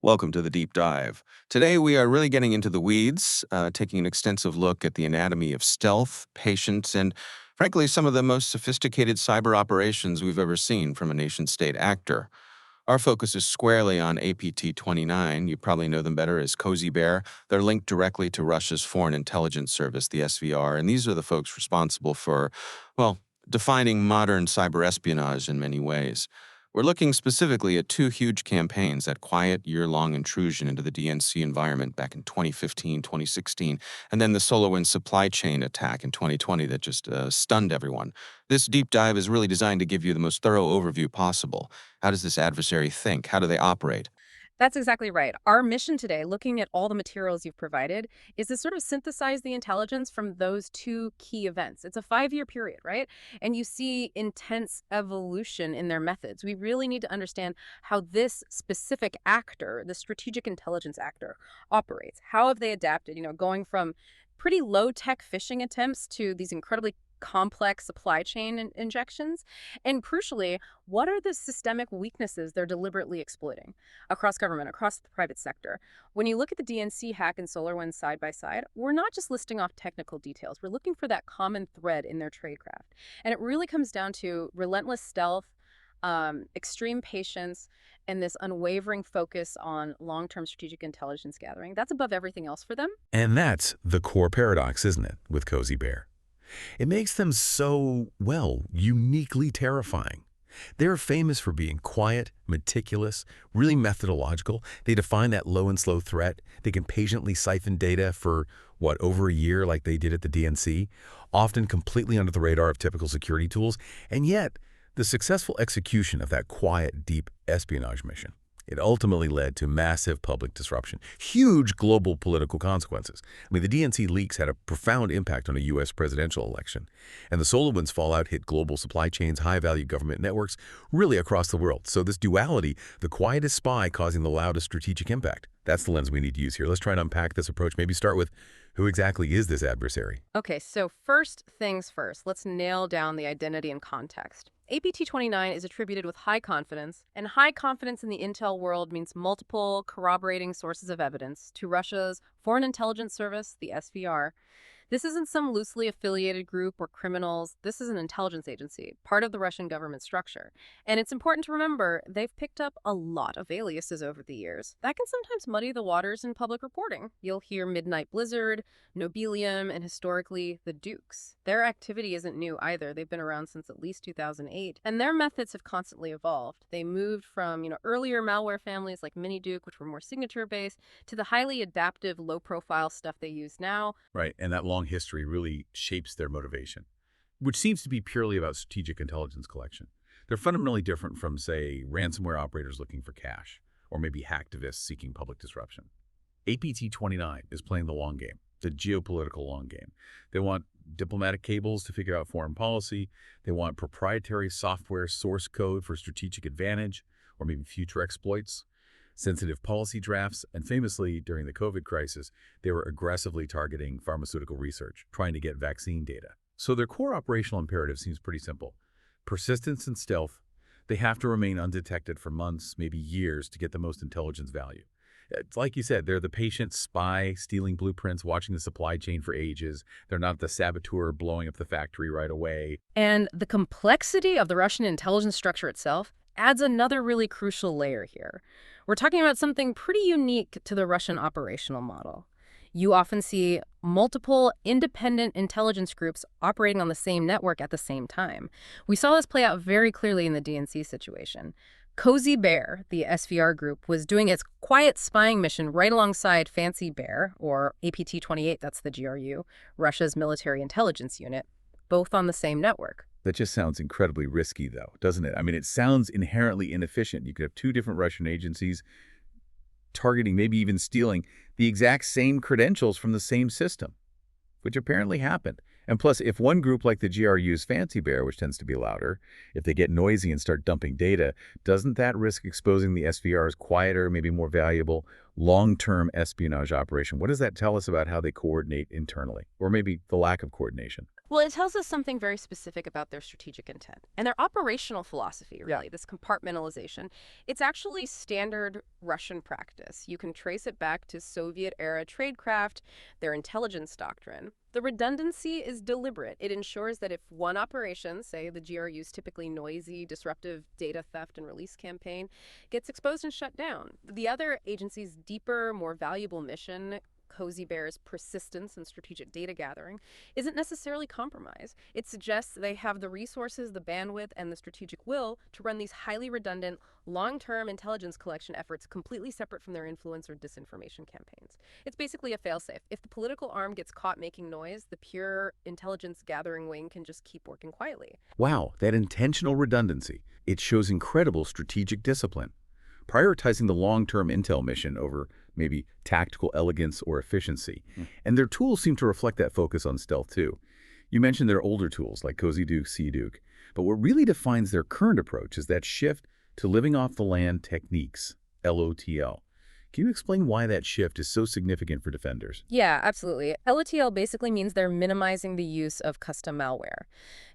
Welcome to the deep dive. Today, we are really getting into the weeds, taking an extensive look at the anatomy of stealth, patience, and frankly, some of the most sophisticated cyber operations we've ever seen from a nation state actor. Our focus is squarely on APT29. You probably know them better as Cozy Bear. They're linked directly to Russia's Foreign Intelligence Service, the SVR, and these are the folks responsible for, well, defining modern cyber espionage in many ways. We're looking specifically at two huge campaigns, that quiet year-long intrusion into the DNC environment back in 2015, 2016, and then the SolarWinds supply chain attack in 2020 that just stunned everyone. This deep dive is really designed to give you the most thorough overview possible. How does this adversary think? How do they operate? That's exactly right. Our mission today, looking at all the materials you've provided, is to sort of synthesize the intelligence from those two key events. It's a 5-year period, right? And you see intense evolution in their methods. We really need to understand how this specific actor, the strategic intelligence actor, operates. How have they adapted, going from pretty low-tech phishing attempts to these incredibly complex supply chain injections? And crucially, what are the systemic weaknesses they're deliberately exploiting across government, across the private sector? When you look at the DNC hack and SolarWinds side by side, we're not just listing off technical details. We're looking for that common thread in their tradecraft. And it really comes down to relentless stealth, extreme patience, and this unwavering focus on long-term strategic intelligence gathering. That's above everything else for them. And that's the core paradox, isn't it, with Cozy Bear? It makes them so, well, uniquely terrifying. They're famous for being quiet, meticulous, really methodological. They define that low and slow threat. They can patiently siphon data for, over a year like they did at the DNC, often completely under the radar of typical security tools. And yet, the successful execution of that quiet, deep espionage mission, it ultimately led to massive public disruption, huge global political consequences. I mean, the DNC leaks had a profound impact on a U.S. presidential election, and the SolarWinds fallout hit global supply chains, high-value government networks, really across the world. So this duality, the quietest spy causing the loudest strategic impact, that's the lens we need to use here. Let's try and unpack this approach. Maybe start with, who exactly is this adversary? Okay, so first things first, let's nail down the identity and context. APT29 is attributed with high confidence, and high confidence in the intel world means multiple corroborating sources of evidence to Russia's Foreign Intelligence Service, the SVR. This isn't some loosely affiliated group or criminals. This is an intelligence agency, part of the Russian government structure. And it's important to remember they've picked up a lot of aliases over the years. That can sometimes muddy the waters in public reporting. You'll hear Midnight Blizzard, Nobilium, and historically, the Dukes. Their activity isn't new either. They've been around since at least 2008. And their methods have constantly evolved. They moved from, earlier malware families like Miniduke, which were more signature-based, to the highly adaptive, low-profile stuff they use now. Right, and that long history really shapes their motivation, which seems to be purely about strategic intelligence collection. They're fundamentally different from, say, ransomware operators looking for cash, or maybe hacktivists seeking public disruption. APT29 is playing the long game, the geopolitical long game. They want diplomatic cables to figure out foreign policy. They want proprietary software source code for strategic advantage, or maybe future exploits, sensitive policy drafts, and famously, during the COVID crisis, they were aggressively targeting pharmaceutical research, trying to get vaccine data. So their core operational imperative seems pretty simple. Persistence and stealth. They have to remain undetected for months, maybe years, to get the most intelligence value. It's like you said, they're the patient spy stealing blueprints, watching the supply chain for ages. They're not the saboteur blowing up the factory right away. And the complexity of the Russian intelligence structure itself adds another really crucial layer here. We're talking about something pretty unique to the Russian operational model. You often see multiple independent intelligence groups operating on the same network at the same time. We saw this play out very clearly in the DNC situation. Cozy Bear, the SVR group, was doing its quiet spying mission right alongside Fancy Bear, or APT28, that's the GRU, Russia's military intelligence unit, both on the same network. That just sounds incredibly risky, though, doesn't it? I mean, it sounds inherently inefficient. You could have two different Russian agencies targeting, maybe even stealing, the exact same credentials from the same system, which apparently happened. And plus, if one group like the GRU's Fancy Bear, which tends to be louder, if they get noisy and start dumping data, doesn't that risk exposing the SVR's quieter, maybe more valuable, long-term espionage operation? What does that tell us about how they coordinate internally, or maybe the lack of coordination? Well, it tells us something very specific about their strategic intent and their operational philosophy, Yeah. really, this compartmentalization. It's actually standard Russian practice. You can trace it back to Soviet-era tradecraft, their intelligence doctrine. The redundancy is deliberate. It ensures that if one operation, say the GRU's typically noisy, disruptive data theft and release campaign, gets exposed and shut down, the other agency's deeper, more valuable mission, Cozy Bear's persistence and strategic data gathering, isn't necessarily compromised. It suggests they have the resources, the bandwidth, and the strategic will to run these highly redundant, long-term intelligence collection efforts completely separate from their influence or disinformation campaigns. It's basically a failsafe. If the political arm gets caught making noise, the pure intelligence gathering wing can just keep working quietly. Wow, that intentional redundancy. It shows incredible strategic discipline, prioritizing the long-term intel mission over maybe tactical elegance or efficiency. And their tools seem to reflect that focus on stealth too. You mentioned their older tools like Cozy Duke, Sea Duke, but what really defines their current approach is that shift to living off the land techniques, LOTL. Can you explain why that shift is so significant for defenders? Yeah, absolutely. LOTL basically means they're minimizing the use of custom malware.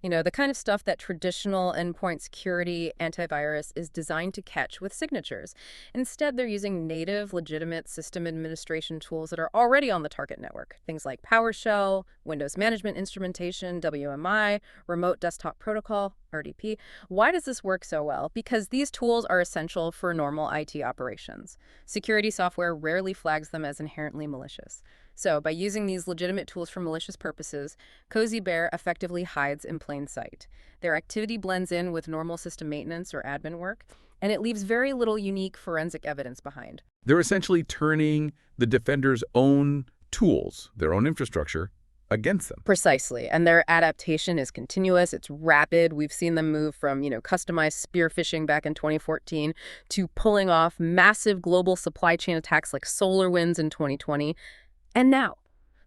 The kind of stuff that traditional endpoint security antivirus is designed to catch with signatures. Instead, they're using native, legitimate system administration tools that are already on the target network. Things like PowerShell, Windows Management Instrumentation, WMI, Remote Desktop Protocol, RDP. Why does this work so well? Because these tools are essential for normal IT operations. Security software rarely flags them as inherently malicious. So, by using these legitimate tools for malicious purposes, Cozy Bear effectively hides in plain sight. Their activity blends in with normal system maintenance or admin work, and it leaves very little unique forensic evidence behind. They're essentially turning the defender's own tools, their own infrastructure, against them. Precisely. And their adaptation is continuous. It's rapid. We've seen them move from, customized spear phishing back in 2014 to pulling off massive global supply chain attacks like SolarWinds in 2020. And now,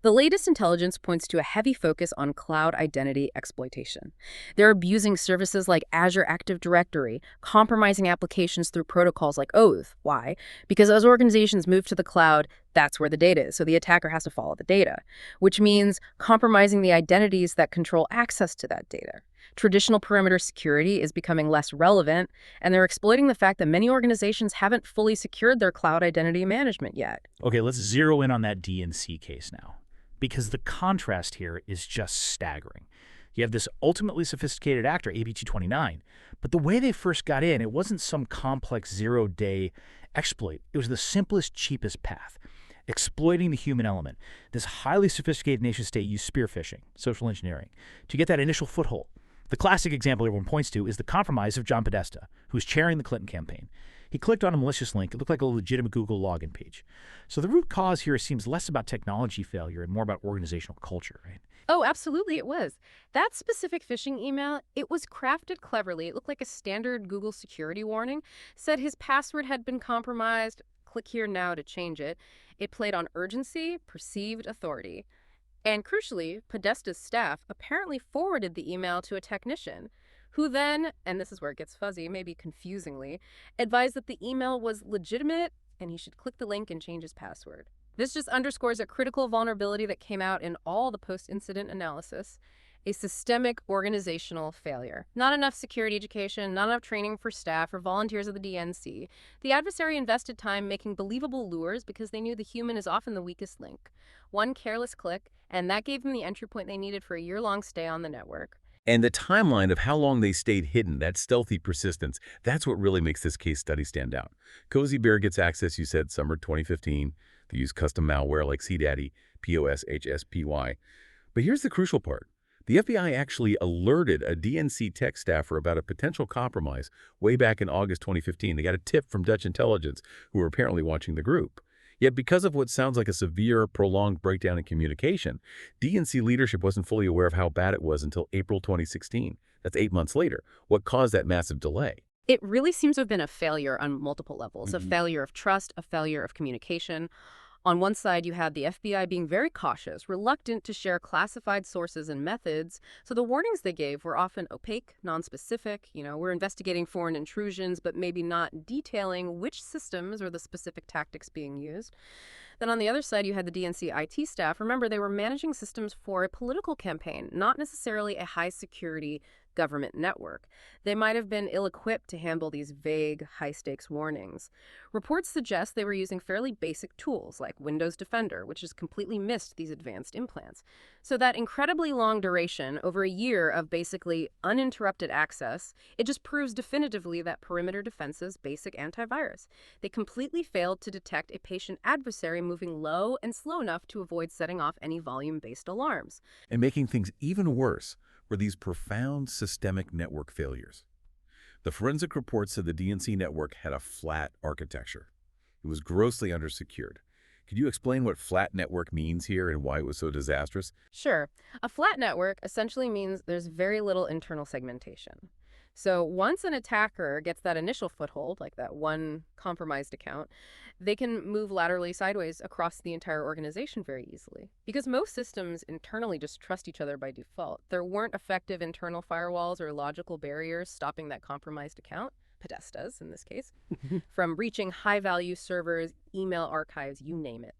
the latest intelligence points to a heavy focus on cloud identity exploitation. They're abusing services like Azure Active Directory, compromising applications through protocols like Oath. Why? Because as organizations move to the cloud, that's where the data is, so the attacker has to follow the data, which means compromising the identities that control access to that data. Traditional perimeter security is becoming less relevant, and they're exploiting the fact that many organizations haven't fully secured their cloud identity management yet. Okay, let's zero in on that DNC case now, because the contrast here is just staggering. You have this ultimately sophisticated actor, APT29, but the way they first got in, it wasn't some complex zero-day exploit. It was the simplest, cheapest path, exploiting the human element. This highly sophisticated nation-state used spear phishing, social engineering, to get that initial foothold. The classic example everyone points to is the compromise of John Podesta, who was chairing the Clinton campaign. He clicked on a malicious link. It looked like a legitimate Google login page. So the root cause here seems less about technology failure and more about organizational culture, right? Oh, absolutely it was. That specific phishing email, it was crafted cleverly. It looked like a standard Google security warning, said his password had been compromised. Click here now to change it. It played on urgency, perceived authority. And crucially, Podesta's staff apparently forwarded the email to a technician who then, and this is where it gets fuzzy, maybe confusingly, advised that the email was legitimate and he should click the link and change his password. This just underscores a critical vulnerability that came out in all the post-incident analysis, a systemic organizational failure. Not enough security education, not enough training for staff or volunteers of the DNC. The adversary invested time making believable lures because they knew the human is often the weakest link. One careless click, and that gave them the entry point they needed for a year-long stay on the network. And the timeline of how long they stayed hidden, that stealthy persistence, that's what really makes this case study stand out. Cozy Bear gets access, you said, summer 2015. They use custom malware like CDaddy, POSHSPY. But here's the crucial part. The FBI actually alerted a DNC tech staffer about a potential compromise way back in August 2015. They got a tip from Dutch intelligence, who were apparently watching the group. Yet because of what sounds like a severe, prolonged breakdown in communication, DNC leadership wasn't fully aware of how bad it was until April 2016. That's 8 months later. What caused that massive delay? It really seems to have been a failure on multiple levels, a failure of trust, a failure of communication. On one side, you had the FBI being very cautious, reluctant to share classified sources and methods, so the warnings they gave were often opaque, nonspecific. We're investigating foreign intrusions, but maybe not detailing which systems or the specific tactics being used. Then on the other side, you had the DNC IT staff. Remember, they were managing systems for a political campaign, not necessarily a high-security government network. They might have been ill-equipped to handle these vague, high-stakes warnings. Reports suggest they were using fairly basic tools like Windows Defender, which has completely missed these advanced implants. So that incredibly long duration, over a year of basically uninterrupted access, it just proves definitively that perimeter defense's basic antivirus. They completely failed to detect a patient adversary moving low and slow enough to avoid setting off any volume-based alarms. And making things even worse were these profound systemic network failures. The forensic report said the DNC network had a flat architecture. It was grossly undersecured. Could you explain what flat network means here and why it was so disastrous? Sure. A flat network essentially means there's very little internal segmentation. So once an attacker gets that initial foothold, like that one compromised account, they can move laterally sideways across the entire organization very easily. Because most systems internally just trust each other by default. There weren't effective internal firewalls or logical barriers stopping that compromised account, Podesta's in this case, from reaching high-value servers, email archives, you name it.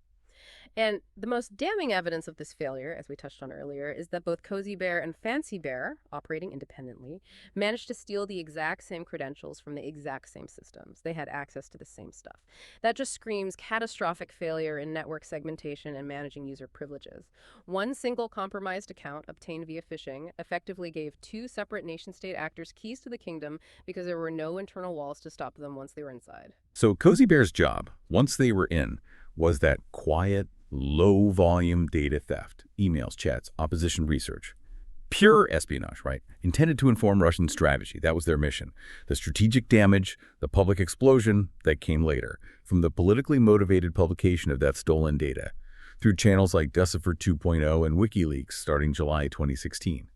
And the most damning evidence of this failure, as we touched on earlier, is that both Cozy Bear and Fancy Bear, operating independently, managed to steal the exact same credentials from the exact same systems. They had access to the same stuff. That just screams catastrophic failure in network segmentation and managing user privileges. One single compromised account obtained via phishing effectively gave two separate nation-state actors keys to the kingdom because there were no internal walls to stop them once they were inside. So Cozy Bear's job, once they were in, was that quiet, low-volume data theft, emails, chats, opposition research. Pure espionage, right? Intended to inform Russian strategy. That was their mission. The strategic damage, the public explosion, that came later, from the politically motivated publication of that stolen data, through channels like Decipher 2.0 and WikiLeaks starting July 2016.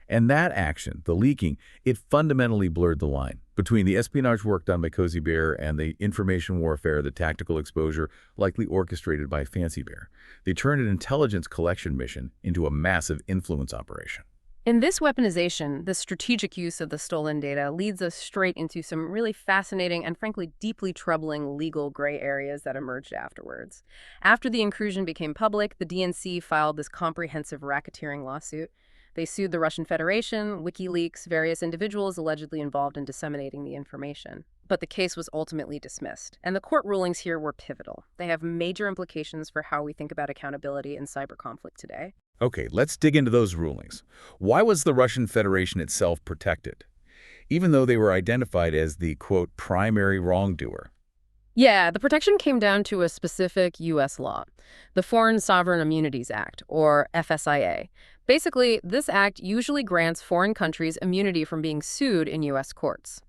And that action, the leaking, it fundamentally blurred the line between the espionage work done by Cozy Bear and the information warfare, the tactical exposure likely orchestrated by Fancy Bear. They turned an intelligence collection mission into a massive influence operation. In this weaponization, the strategic use of the stolen data leads us straight into some really fascinating and frankly deeply troubling legal gray areas that emerged afterwards. After the intrusion became public, the DNC filed this comprehensive racketeering lawsuit. They sued the Russian Federation, WikiLeaks, various individuals allegedly involved in disseminating the information. But the case was ultimately dismissed, and the court rulings here were pivotal. They have major implications for how we think about accountability in cyber conflict today. Okay, let's dig into those rulings. Why was the Russian Federation itself protected, even though they were identified as the, quote, primary wrongdoer? Yeah, the protection came down to a specific U.S. law, the Foreign Sovereign Immunities Act, or FSIA. Basically, this act usually grants foreign countries immunity from being sued in U.S. courts.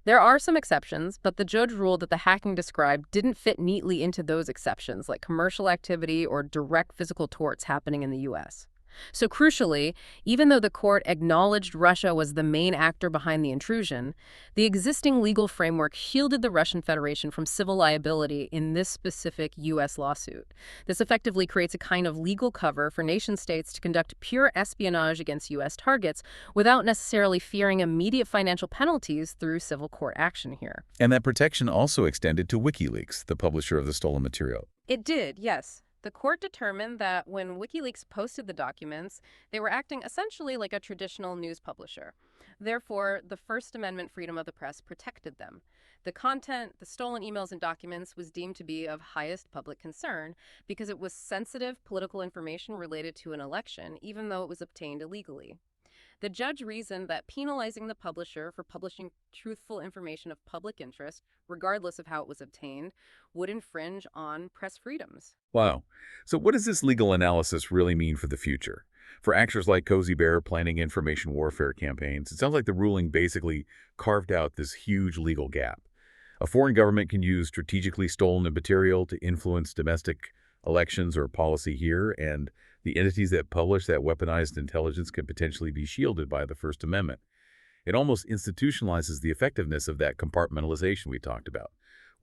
There are some exceptions, but the judge ruled that the hacking described didn't fit neatly into those exceptions, like commercial activity or direct physical torts happening in the U.S. So crucially, even though the court acknowledged Russia was the main actor behind the intrusion, the existing legal framework shielded the Russian Federation from civil liability in this specific U.S. lawsuit. This effectively creates a kind of legal cover for nation-states to conduct pure espionage against U.S. targets without necessarily fearing immediate financial penalties through civil court action here. And that protection also extended to WikiLeaks, the publisher of the stolen material. It did, yes. The court determined that when WikiLeaks posted the documents, they were acting essentially like a traditional news publisher. Therefore, the First Amendment freedom of the press protected them. The content, the stolen emails and documents, was deemed to be of highest public concern because it was sensitive political information related to an election, even though it was obtained illegally. The judge reasoned that penalizing the publisher for publishing truthful information of public interest, regardless of how it was obtained, would infringe on press freedoms. Wow. So what does this legal analysis really mean for the future? For actors like Cozy Bear planning information warfare campaigns, it sounds like the ruling basically carved out this huge legal gap. A foreign government can use strategically stolen material to influence domestic elections or policy here, and the entities that publish that weaponized intelligence can potentially be shielded by the First Amendment. It almost institutionalizes the effectiveness of that compartmentalization we talked about.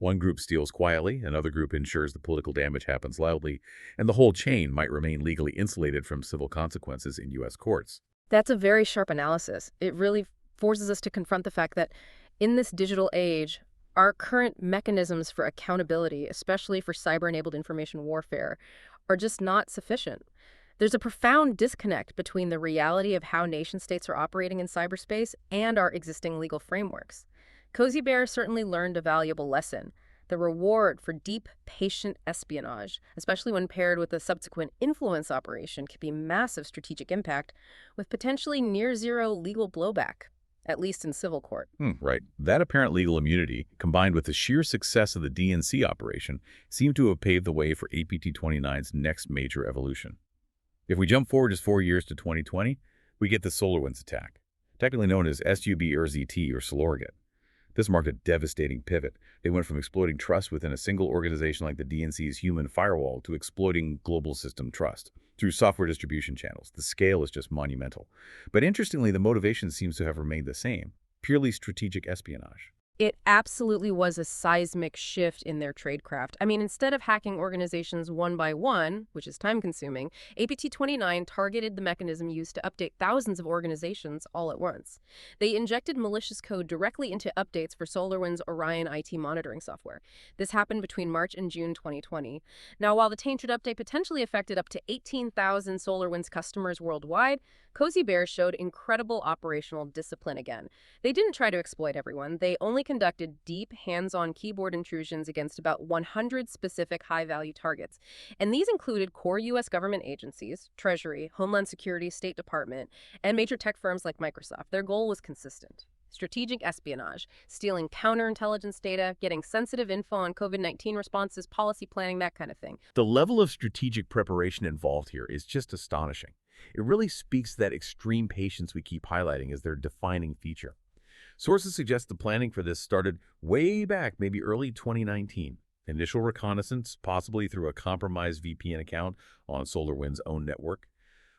One group steals quietly, another group ensures the political damage happens loudly, and the whole chain might remain legally insulated from civil consequences in U.S. courts. That's a very sharp analysis. It really forces us to confront the fact that in this digital age, our current mechanisms for accountability, especially for cyber-enabled information warfare, are just not sufficient. There's a profound disconnect between the reality of how nation-states are operating in cyberspace and our existing legal frameworks. Cozy Bear certainly learned a valuable lesson. The reward for deep, patient espionage, especially when paired with a subsequent influence operation, could be massive strategic impact with potentially near-zero legal blowback, at least in civil court. Right. That apparent legal immunity, combined with the sheer success of the DNC operation, seemed to have paved the way for APT29's next major evolution. If we jump forward just 4 years to 2020, we get the SolarWinds attack, technically known as SUB-RZT or Solorget. This marked a devastating pivot. They went from exploiting trust within a single organization like the DNC's human firewall to exploiting global system trust through software distribution channels. The scale is just monumental. But interestingly, the motivation seems to have remained the same, purely strategic espionage. It absolutely was a seismic shift in their tradecraft. I mean, instead of hacking organizations one by one, which is time-consuming, APT29 targeted the mechanism used to update thousands of organizations all at once. They injected malicious code directly into updates for SolarWinds Orion IT monitoring software. This happened between March and June 2020. Now, while the tainted update potentially affected up to 18,000 SolarWinds customers worldwide, Cozy Bear showed incredible operational discipline again. They didn't try to exploit everyone. They only conducted deep, hands-on keyboard intrusions against about 100 specific high-value targets. And these included core U.S. government agencies, Treasury, Homeland Security, State Department, and major tech firms like Microsoft. Their goal was consistent: strategic espionage, stealing counterintelligence data, getting sensitive info on COVID-19 responses, policy planning, that kind of thing. The level of strategic preparation involved here is just astonishing. It really speaks to that extreme patience we keep highlighting as their defining feature. Sources suggest the planning for this started way back, maybe early 2019. Initial reconnaissance, possibly through a compromised VPN account on SolarWinds' own network.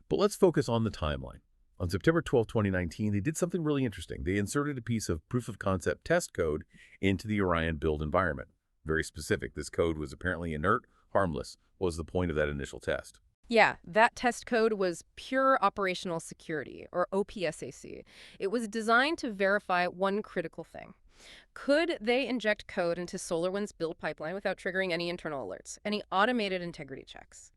But let's focus on the timeline. On September 12, 2019, they did something really interesting. They inserted a piece of proof-of-concept test code into the Orion build environment. Very specific. This code was apparently inert, harmless. What was the point of that initial test? Yeah, that test code was pure operational security, or OPSAC. It was designed to verify one critical thing. Could they inject code into SolarWinds' build pipeline without triggering any internal alerts, any automated integrity checks?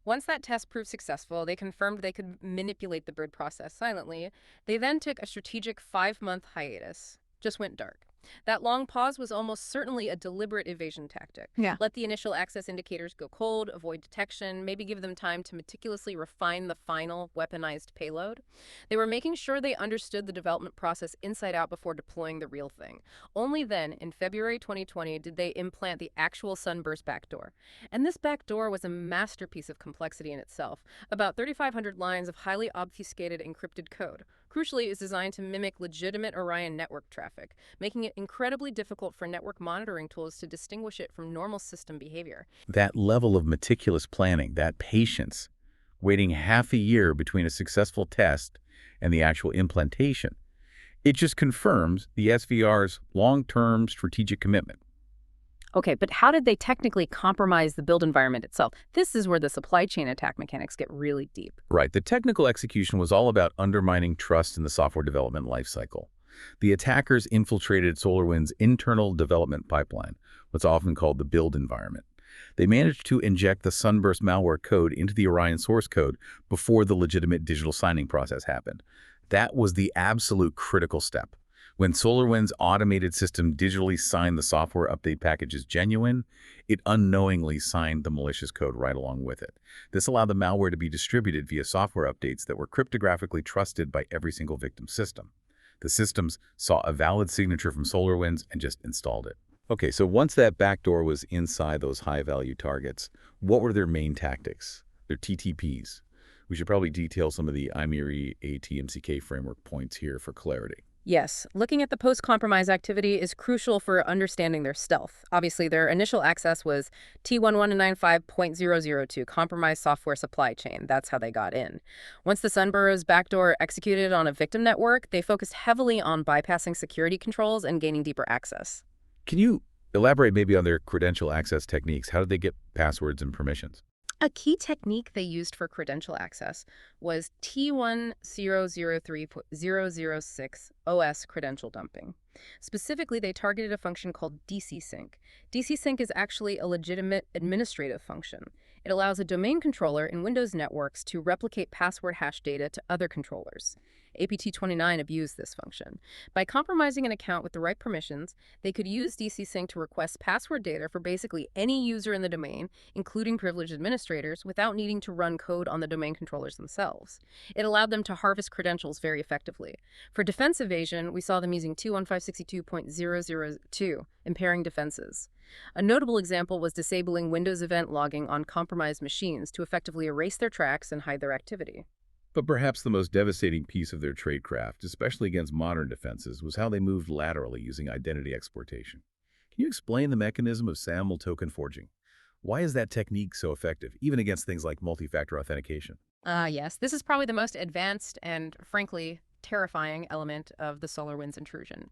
Once that test proved successful, they confirmed they could manipulate the build process silently. They then took a strategic 5-month hiatus, just went dark. That long pause was almost certainly a deliberate evasion tactic. Yeah. Let the initial access indicators go cold, avoid detection, maybe give them time to meticulously refine the final weaponized payload. They were making sure they understood the development process inside out before deploying the real thing. Only then, in February 2020, did they implant the actual Sunburst backdoor. And this backdoor was a masterpiece of complexity in itself. About 3,500 lines of highly obfuscated encrypted code. Crucially, it is designed to mimic legitimate Orion network traffic, making it incredibly difficult for network monitoring tools to distinguish it from normal system behavior. That level of meticulous planning, that patience, waiting half a year between a successful test and the actual implantation, it just confirms the SVR's long-term strategic commitment. Okay, but how did they technically compromise the build environment itself? This is where the supply chain attack mechanics get really deep. Right. The technical execution was all about undermining trust in the software development lifecycle. The attackers infiltrated SolarWinds' internal development pipeline, what's often called the build environment. They managed to inject the Sunburst malware code into the Orion source code before the legitimate digital signing process happened. That was the absolute critical step. When SolarWinds' automated system digitally signed the software update package as genuine, it unknowingly signed the malicious code right along with it. This allowed the malware to be distributed via software updates that were cryptographically trusted by every single victim system. The systems saw a valid signature from SolarWinds and just installed it. Okay, so once that backdoor was inside those high-value targets, what were their main tactics? Their TTPs. We should probably detail some of the IMIRI ATMCK framework points here for clarity. Yes, looking at the post-compromise activity is crucial for understanding their stealth. Obviously, their initial access was T1195.002, compromised software supply chain. That's how they got in. Once the Sunburst backdoor executed on a victim network, they focused heavily on bypassing security controls and gaining deeper access. Can you Elaborate maybe on their credential access techniques. How did they get passwords and permissions? A key technique they used for credential access was T1003.006 OS credential dumping. Specifically, they targeted a function called DC sync. DC sync is actually a legitimate administrative function. It allows a domain controller in Windows networks to replicate password hash data to other controllers. APT29 abused this function. By compromising an account with the right permissions, they could use DC sync to request password data for basically any user in the domain, including privileged administrators, without needing to run code on the domain controllers themselves. It allowed them to harvest credentials very effectively. For defense evasion, we saw them using 21562.002, impairing defenses. A notable example was disabling Windows event logging on compromised machines to effectively erase their tracks and hide their activity. But perhaps the most devastating piece of their tradecraft, especially against modern defenses, was how they moved laterally using identity exploitation. Can you explain the mechanism of SAML token forging? Why is that technique so effective, even against things like multi-factor authentication? Yes, this is probably the most advanced and, frankly, terrifying element of the SolarWinds intrusion.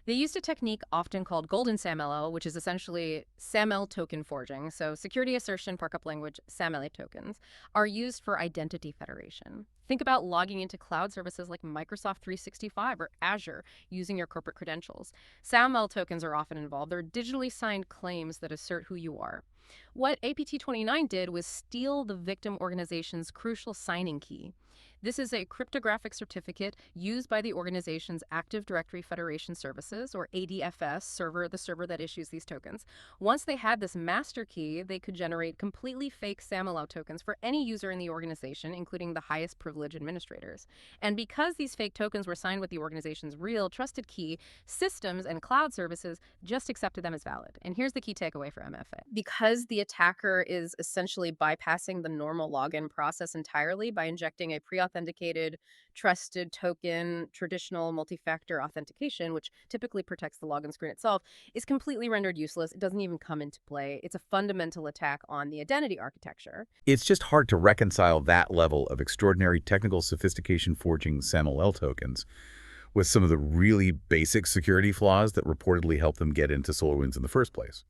They used a technique often called golden SAML, which is essentially SAML token forging. So security assertion markup language SAML tokens are used for identity federation. Think about logging into cloud services like Microsoft 365 or Azure using your corporate credentials. SAML tokens are often involved. They're digitally signed claims that assert who you are. What APT29 did was steal the victim organization's crucial signing key. This is a cryptographic certificate used by the organization's Active Directory Federation Services, or ADFS, server, the server that issues these tokens. Once they had this master key, they could generate completely fake SAML tokens for any user in the organization, including the highest privilege administrators. And because these fake tokens were signed with the organization's real trusted key, systems and cloud services just accepted them as valid. And here's the key takeaway for MFA. Because the attacker is essentially bypassing the normal login process entirely by injecting a pre-authenticated, trusted token, traditional multi-factor authentication, which typically protects the login screen itself, is completely rendered useless. It doesn't even come into play. It's a fundamental attack on the identity architecture. It's just hard to reconcile that level of extraordinary technical sophistication forging SAML tokens with some of the really basic security flaws that reportedly helped them get into SolarWinds in the first place.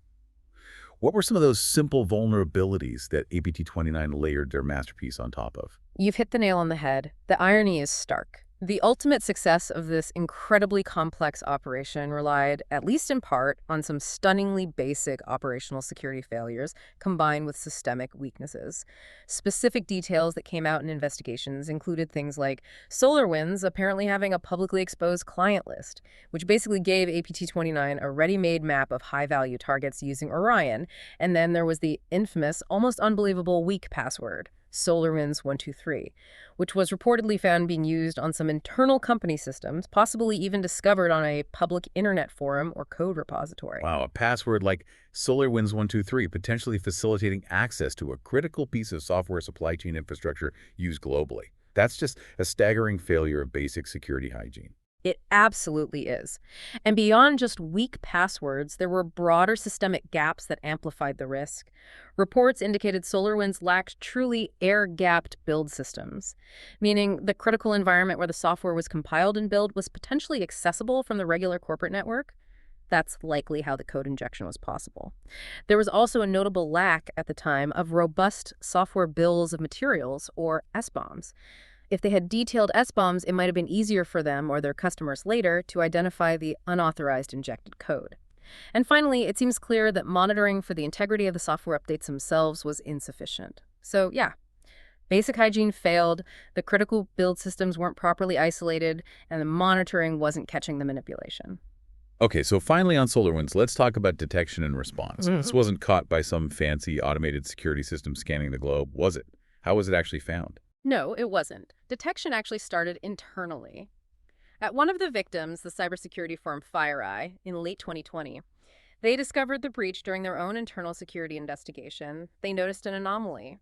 What were some of those simple vulnerabilities that APT29 layered their masterpiece on top of? You've hit the nail on the head. The irony is stark. The ultimate success of this incredibly complex operation relied, at least in part, on some stunningly basic operational security failures combined with systemic weaknesses. Specific details that came out in investigations included things like SolarWinds apparently having a publicly exposed client list, which basically gave APT29 a ready-made map of high-value targets using Orion, and then there was the infamous, almost unbelievable weak password, SolarWinds123, which was reportedly found being used on some internal company systems, possibly even discovered on a public internet forum or code repository. Wow, a password like SolarWinds123 potentially facilitating access to a critical piece of software supply chain infrastructure used globally. That's just a staggering failure of basic security hygiene. It absolutely is. And beyond just weak passwords, there were broader systemic gaps that amplified the risk. Reports indicated SolarWinds lacked truly air-gapped build systems, meaning the critical environment where the software was compiled and built was potentially accessible from the regular corporate network. That's likely how the code injection was possible. There was also a notable lack at the time of robust software bills of materials, or SBOMs. If they had detailed SBOMs, it might have been easier for them or their customers later to identify the unauthorized injected code. And finally, it seems clear that monitoring for the integrity of the software updates themselves was insufficient. So yeah, basic hygiene failed, the critical build systems weren't properly isolated, and the monitoring wasn't catching the manipulation. Okay, so finally on SolarWinds, let's talk about detection and response. This wasn't caught by some fancy automated security system scanning the globe, was it? How was it actually found? No, it wasn't. Detection actually started internally. At one of the victims, the cybersecurity firm FireEye, in late 2020, they discovered the breach during their own internal security investigation. They noticed an anomaly.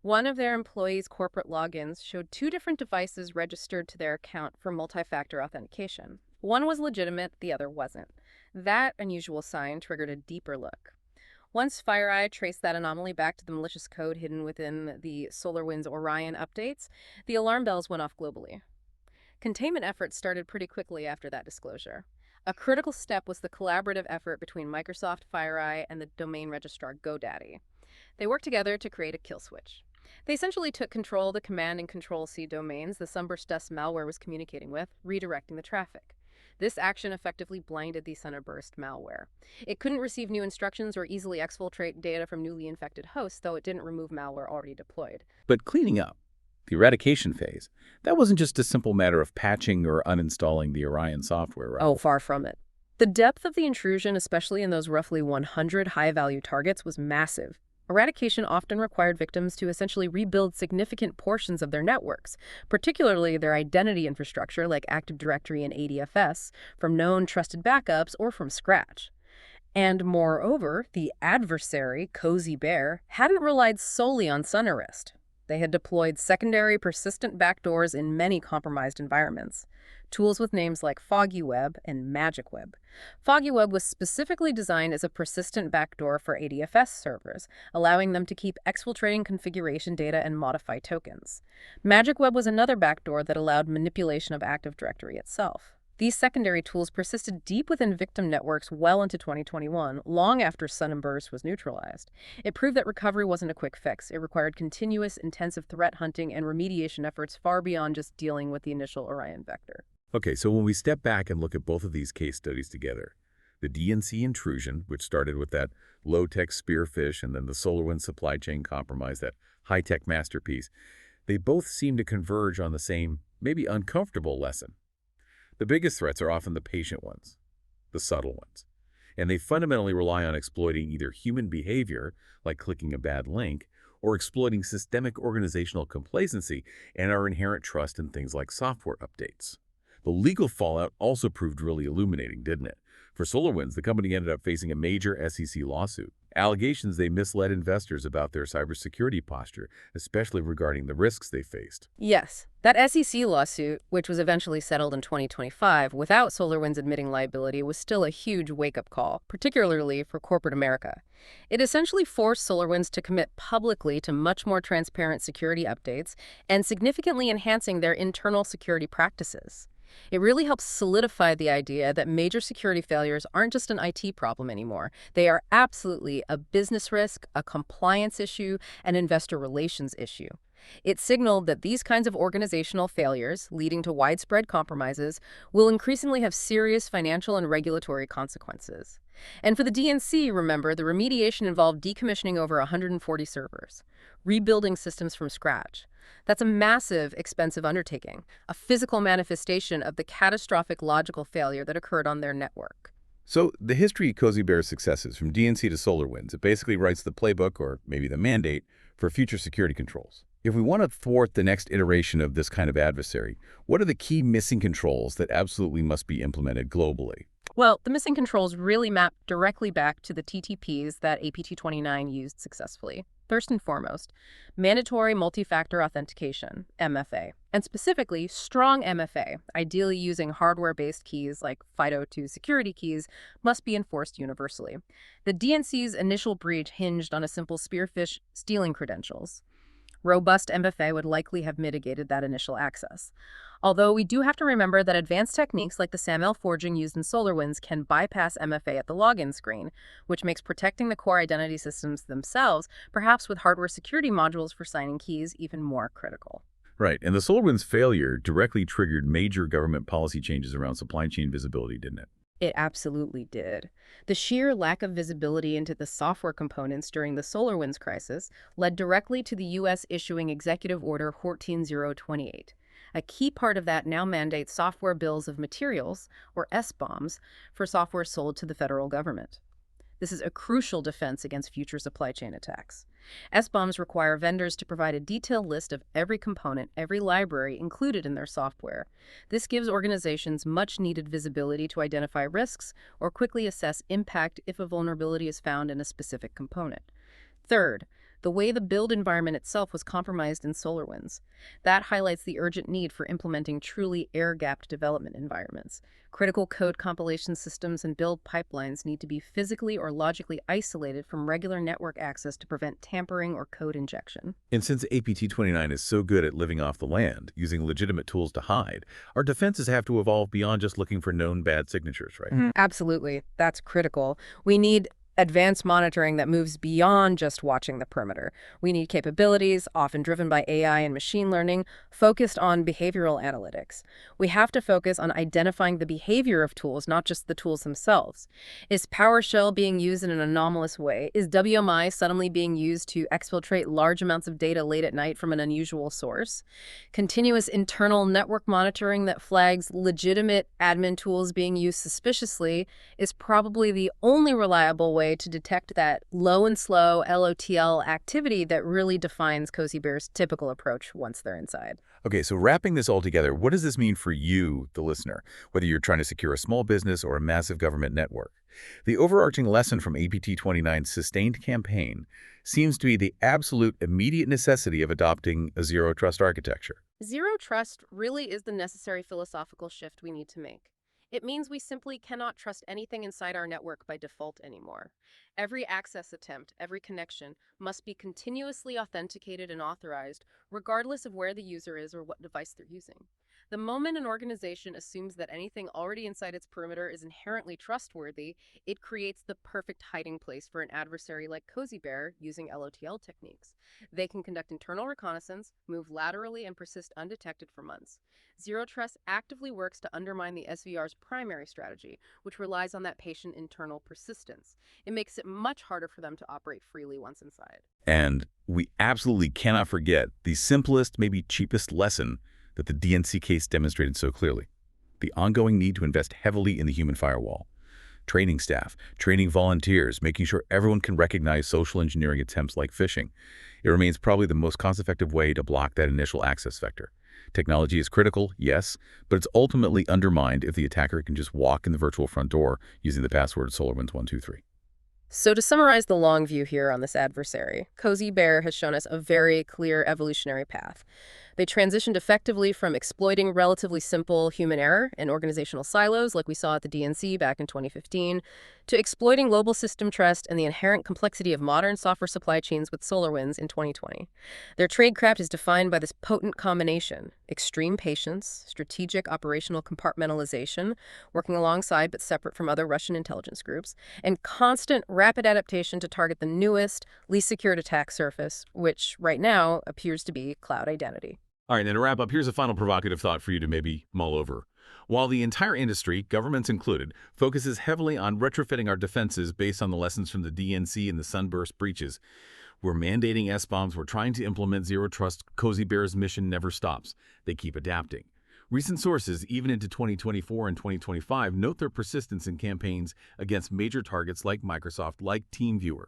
One of their employees' corporate logins showed two different devices registered to their account for multi-factor authentication. One was legitimate, the other wasn't. That unusual sign triggered a deeper look. Once FireEye traced that anomaly back to the malicious code hidden within the SolarWinds Orion updates, the alarm bells went off globally. Containment efforts started pretty quickly after that disclosure. A critical step was the collaborative effort between Microsoft FireEye and the domain registrar GoDaddy. They worked together to create a kill switch. They essentially took control of the command and control C domains the Sunburst-Dust malware was communicating with, redirecting the traffic. This action effectively blinded the Sunburst malware. It couldn't receive new instructions or easily exfiltrate data from newly infected hosts, though it didn't remove malware already deployed. But cleaning up, the eradication phase, that wasn't just a simple matter of patching or uninstalling the Orion software, right? Oh, far from it. The depth of the intrusion, especially in those roughly 100 high-value targets, was massive. Eradication often required victims to essentially rebuild significant portions of their networks, particularly their identity infrastructure like Active Directory and ADFS, from known trusted backups or from scratch. And moreover, the adversary, Cozy Bear, hadn't relied solely on SunArrest. They had deployed secondary persistent backdoors in many compromised environments. Tools with names like FoggyWeb and MagicWeb. FoggyWeb was specifically designed as a persistent backdoor for ADFS servers, allowing them to keep exfiltrating configuration data and modify tokens. MagicWeb was another backdoor that allowed manipulation of Active Directory itself. These secondary tools persisted deep within victim networks well into 2021, long after Sunburst was neutralized. It proved that recovery wasn't a quick fix. It required continuous, intensive threat hunting and remediation efforts far beyond just dealing with the initial Orion vector. Okay, so when we step back and look at both of these case studies together, the DNC intrusion, which started with that low-tech spearfish, and then the SolarWinds supply chain compromise, that high-tech masterpiece, they both seem to converge on the same, maybe uncomfortable lesson. The biggest threats are often the patient ones, the subtle ones, and they fundamentally rely on exploiting either human behavior, like clicking a bad link, or exploiting systemic organizational complacency and our inherent trust in things like software updates. The legal fallout also proved really illuminating, didn't it? For SolarWinds, the company ended up facing a major SEC lawsuit. Allegations they misled investors about their cybersecurity posture, especially regarding the risks they faced. Yes, that SEC lawsuit, which was eventually settled in 2025 without SolarWinds admitting liability, was still a huge wake-up call, particularly for corporate America. It essentially forced SolarWinds to commit publicly to much more transparent security updates and significantly enhancing their internal security practices. It really helps solidify the idea that major security failures aren't just an IT problem anymore. They are absolutely a business risk, a compliance issue, an investor relations issue. It signaled that these kinds of organizational failures, leading to widespread compromises, will increasingly have serious financial and regulatory consequences. And for the DNC, remember, the remediation involved decommissioning over 140 servers, rebuilding systems from scratch. That's a massive, expensive undertaking, a physical manifestation of the catastrophic logical failure that occurred on their network. So the history of Cozy Bear's successes, from DNC to SolarWinds, it basically writes the playbook, or maybe the mandate, for future security controls. If we want to thwart the next iteration of this kind of adversary, what are the key missing controls that absolutely must be implemented globally? Well, the missing controls really map directly back to the TTPs that APT29 used successfully. First and foremost, mandatory multi-factor authentication, MFA, and specifically strong MFA, ideally using hardware-based keys like FIDO2 security keys, must be enforced universally. The DNC's initial breach hinged on a simple spearfish stealing credentials. Robust MFA would likely have mitigated that initial access. Although we do have to remember that advanced techniques like the SAML forging used in SolarWinds can bypass MFA at the login screen, which makes protecting the core identity systems themselves, perhaps with hardware security modules for signing keys, even more critical. Right, and the SolarWinds failure directly triggered major government policy changes around supply chain visibility, didn't it? It absolutely did. The sheer lack of visibility into the software components during the SolarWinds crisis led directly to the U.S. issuing Executive Order 14028. A key part of that now mandates software bills of materials, or SBOMs, for software sold to the federal government. This is a crucial defense against future supply chain attacks. SBOMs require vendors to provide a detailed list of every component, every library included in their software. This gives organizations much-needed visibility to identify risks or quickly assess impact if a vulnerability is found in a specific component. Third, the way the build environment itself was compromised in SolarWinds. That highlights the urgent need for implementing truly air-gapped development environments. Critical code compilation systems and build pipelines need to be physically or logically isolated from regular network access to prevent tampering or code injection. And since APT29 is so good at living off the land, using legitimate tools to hide, our defenses have to evolve beyond just looking for known bad signatures, right? Absolutely. That's critical. We need advanced monitoring that moves beyond just watching the perimeter. We need capabilities, often driven by AI and machine learning, focused on behavioral analytics. We have to focus on identifying the behavior of tools, not just the tools themselves. Is PowerShell being used in an anomalous way? Is WMI suddenly being used to exfiltrate large amounts of data late at night from an unusual source? Continuous internal network monitoring that flags legitimate admin tools being used suspiciously is probably the only reliable way to detect that low and slow LOTL activity that really defines Cozy Bear's typical approach once they're inside. Okay, so wrapping this all together, what does this mean for you, the listener, whether you're trying to secure a small business or a massive government network? The overarching lesson from APT29's sustained campaign seems to be the absolute immediate necessity of adopting a zero-trust architecture. Zero trust really is the necessary philosophical shift we need to make. It means we simply cannot trust anything inside our network by default anymore. Every access attempt, every connection, must be continuously authenticated and authorized, regardless of where the user is or what device they're using. The moment an organization assumes that anything already inside its perimeter is inherently trustworthy, it creates the perfect hiding place for an adversary like Cozy Bear using LOTL techniques. They can conduct internal reconnaissance, move laterally, and persist undetected for months. Zero Trust actively works to undermine the SVR's primary strategy, which relies on that patient internal persistence. It makes it much harder for them to operate freely once inside. And we absolutely cannot forget the simplest, maybe cheapest lesson that the DNC case demonstrated so clearly: the ongoing need to invest heavily in the human firewall. Training staff, training volunteers, making sure everyone can recognize social engineering attempts like phishing. It remains probably the most cost-effective way to block that initial access vector. Technology is critical, yes, but it's ultimately undermined if the attacker can just walk in the virtual front door using the password SolarWinds123. So to summarize the long view here on this adversary, Cozy Bear has shown us a very clear evolutionary path. They transitioned effectively from exploiting relatively simple human error and organizational silos, like we saw at the DNC back in 2015, to exploiting global system trust and the inherent complexity of modern software supply chains with SolarWinds in 2020. Their tradecraft is defined by this potent combination: extreme patience, strategic operational compartmentalization, working alongside but separate from other Russian intelligence groups, and constant rapid adaptation to target the newest, least secured attack surface, which right now appears to be cloud identity. All right, and to wrap up, here's a final provocative thought for you to maybe mull over. While the entire industry, governments included, focuses heavily on retrofitting our defenses based on the lessons from the DNC and the Sunburst breaches, we're mandating SBOMs, we're trying to implement Zero Trust, Cozy Bear's mission never stops. They keep adapting. Recent sources, even into 2024 and 2025, note their persistence in campaigns against major targets like Microsoft, like TeamViewer.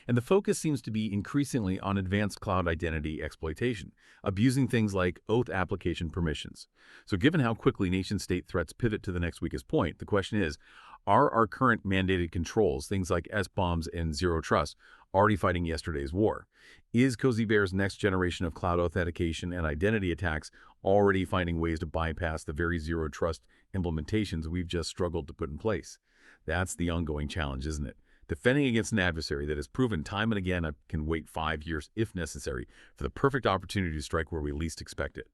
And the focus seems to be increasingly on advanced cloud identity exploitation, abusing things like oath application permissions. So given how quickly nation-state threats pivot to the next weakest point, the question is, are our current mandated controls, things like SBOMs and Zero Trust, already fighting yesterday's war? Is Cozy Bear's next generation of cloud authentication and identity attacks already finding ways to bypass the very Zero Trust implementations we've just struggled to put in place? That's the ongoing challenge, isn't it? Defending against an adversary that has proven time and again can wait 5 years, if necessary, for the perfect opportunity to strike where we least expect it.